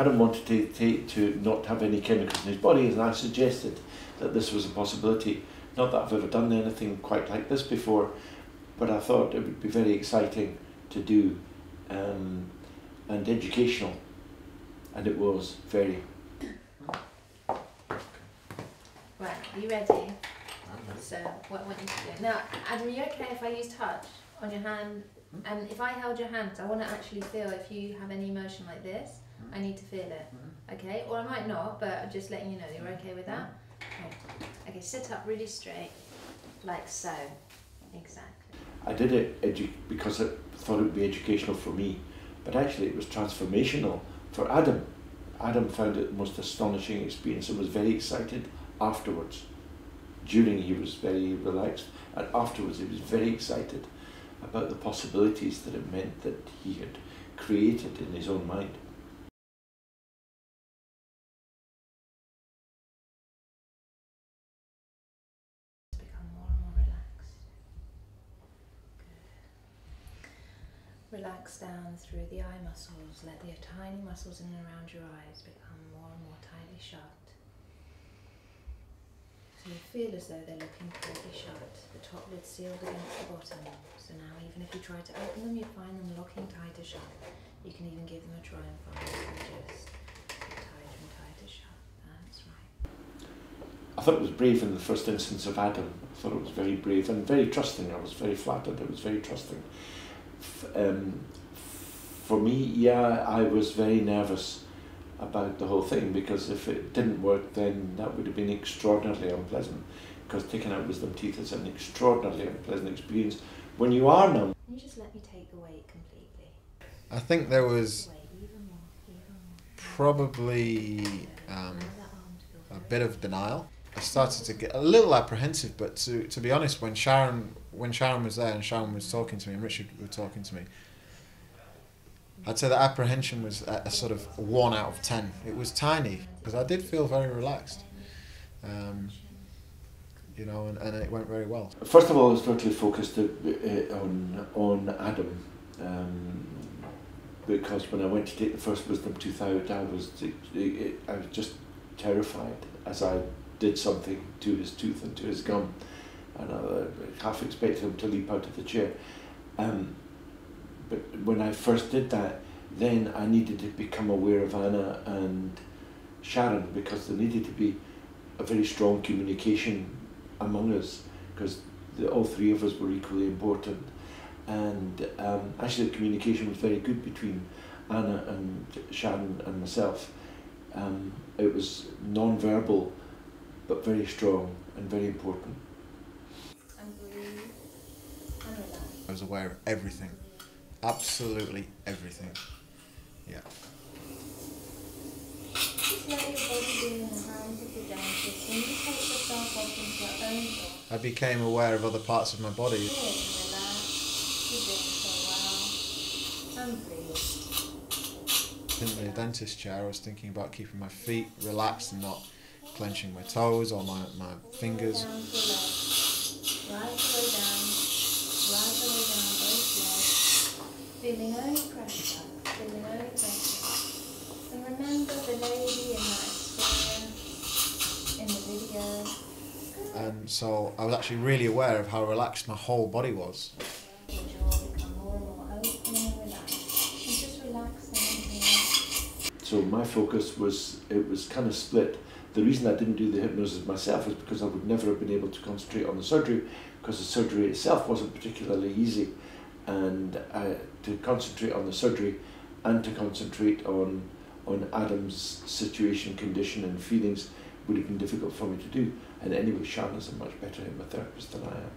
Adam wanted to not have any chemicals in his body, and I suggested that this was a possibility. Not that I've ever done anything quite like this before, but I thought it would be very exciting to do and educational, and it was very. Right, are you ready? So, what I want you to do. Now, Adam, are you okay if I use touch on your hand? And if I held your hand, because I want to actually feel if you have any emotion like this, I need to feel it. Okay? Or I might not, but I'm just letting you know. You're okay with that? Okay, sit up really straight, like so. Exactly. I did it because I thought it would be educational for me, but actually it was transformational for Adam. Adam found it the most astonishing experience and was very excited afterwards. During he was very relaxed, and afterwards he was very excited about the possibilities that it meant that he had created in his own mind. Become more and more relaxed. Good. Relax down through the eye muscles. Let the tiny muscles in and around your eyes become more and more tightly shut. So you feel as though they're looking tightly shut. The top lid's sealed against the bottom. So now even if you try to open them, you find them locking tighter shut. You can even give them a try and find them just tighter and tighter shut. That's right. I thought it was brave in the first instance of Adam. I thought it was very brave and very trusting. I was very flattered. It was very trusting. For me, yeah, I was very nervous about the whole thing, because if it didn't work, then that would have been extraordinarily unpleasant, because taking out wisdom teeth is an extraordinarily unpleasant experience when you are numb. Can you just let me take the weight completely? I think there was probably a bit of denial. I started to get a little apprehensive, but to be honest, when Sharon was there and Sharon was talking to me and Richard were talking to me, I'd say the apprehension was a sort of 1 out of 10. It was tiny, because I did feel very relaxed, you know, and it went very well. First of all, I was totally focused on Adam, because when I went to take the first wisdom tooth out, I was just terrified as I did something to his tooth and to his gum, and I half expected him to leap out of the chair. But when I first did that, then I needed to become aware of Anna and Sharon, because there needed to be a very strong communication among us, because all three of us were equally important. And actually the communication was very good between Anna and Sharon and myself. It was non-verbal, but very strong and very important. I was aware of everything. Absolutely everything. Yeah. Just let your body be in the hands of the dentist. When you take yourself off into your own thoughts, I became aware of other parts of my body. relax, you're doing so well, and breathe. In the dentist chair, I was thinking about keeping my feet relaxed and not clenching my toes or my fingers. Down to your legs. Right the way down, both legs. Feeling only pressure, And remember the lady in that experience in the video. And so I was actually really aware of how relaxed my whole body was. Your jaw become more and more open and relaxed. And just relax. So my focus was kind of split. The reason I didn't do the hypnosis myself was because I would never have been able to concentrate on the surgery, because the surgery itself wasn't particularly easy. And to concentrate on the surgery and to concentrate on Adam's situation, condition and feelings would have been difficult for me to do. And anyway, Sharon is a much better hypnotherapist than I am.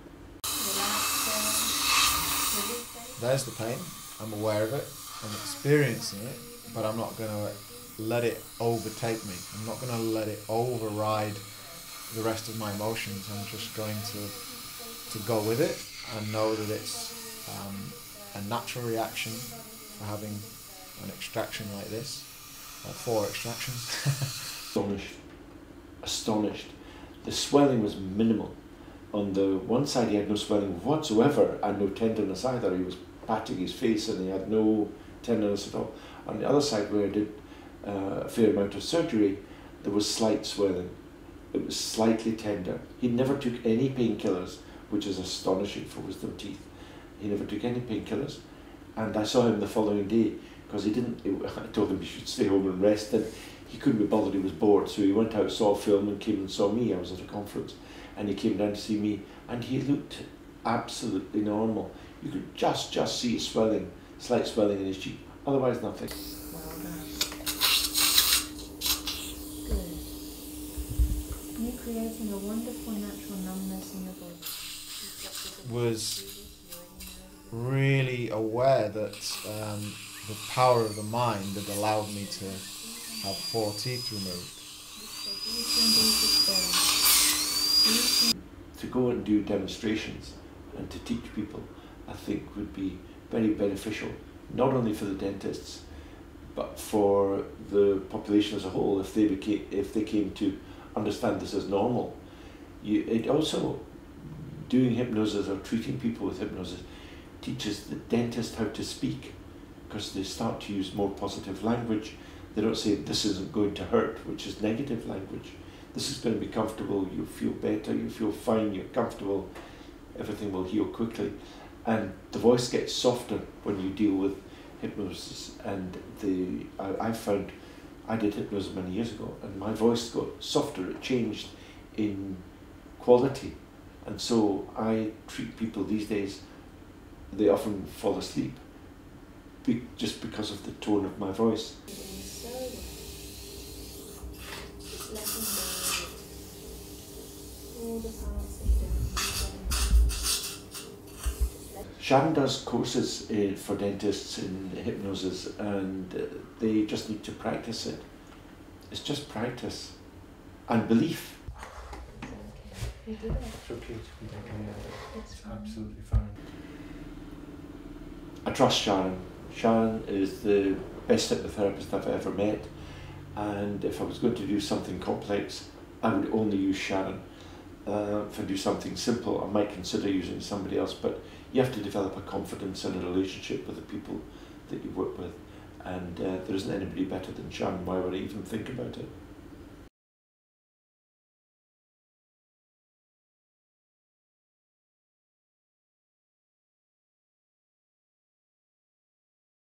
There's the pain. I'm aware of it. I'm experiencing it, but I'm not going to let it overtake me. I'm not going to let it override the rest of my emotions. I'm just going to go with it and know that it's a natural reaction for having an extraction like this, or 4 extractions. Astonished. The swelling was minimal. On the one side he had no swelling whatsoever and no tenderness either. He was patting his face and he had no tenderness at all. On the other side, where I did a fair amount of surgery, there was slight swelling. It was slightly tender. He never took any painkillers, which is astonishing for wisdom teeth. He never took any painkillers. And I saw him the following day, because I told him he should stay home and rest, and he couldn't be bothered, he was bored, so he went out, saw a film and came and saw me. I was at a conference, and he came down to see me, and he looked absolutely normal. You could just see swelling, slight swelling in his cheek, otherwise nothing. Well done. Good. You're creating a wonderful natural numbness in your voice. Was really aware that the power of the mind had allowed me to have 4 teeth removed. To go and do demonstrations and to teach people, I think would be very beneficial, not only for the dentists, but for the population as a whole, if they came to understand this as normal. It also, doing hypnosis or treating people with hypnosis teaches the dentist how to speak, because they start to use more positive language. They don't say, this isn't going to hurt, which is negative language. This is going to be comfortable, you'll feel better, you feel fine, you're comfortable, everything will heal quickly. And the voice gets softer when you deal with hypnosis. And I found, I did hypnosis many years ago, and my voice got softer, it changed in quality. And so I treat people these days, they often fall asleep just because of the tone of my voice. Sharon does courses for dentists in hypnosis, and they just need to practice it. It's just practice and belief. You did it. It's okay to be like It's fine. absolutely fine. I trust Sharon. Sharon is the best hypnotherapist I've ever met, and if I was going to do something complex, I would only use Sharon. If I do something simple, I might consider using somebody else, but you have to develop a confidence and a relationship with the people that you work with, and there isn't anybody better than Sharon. Why would I even think about it?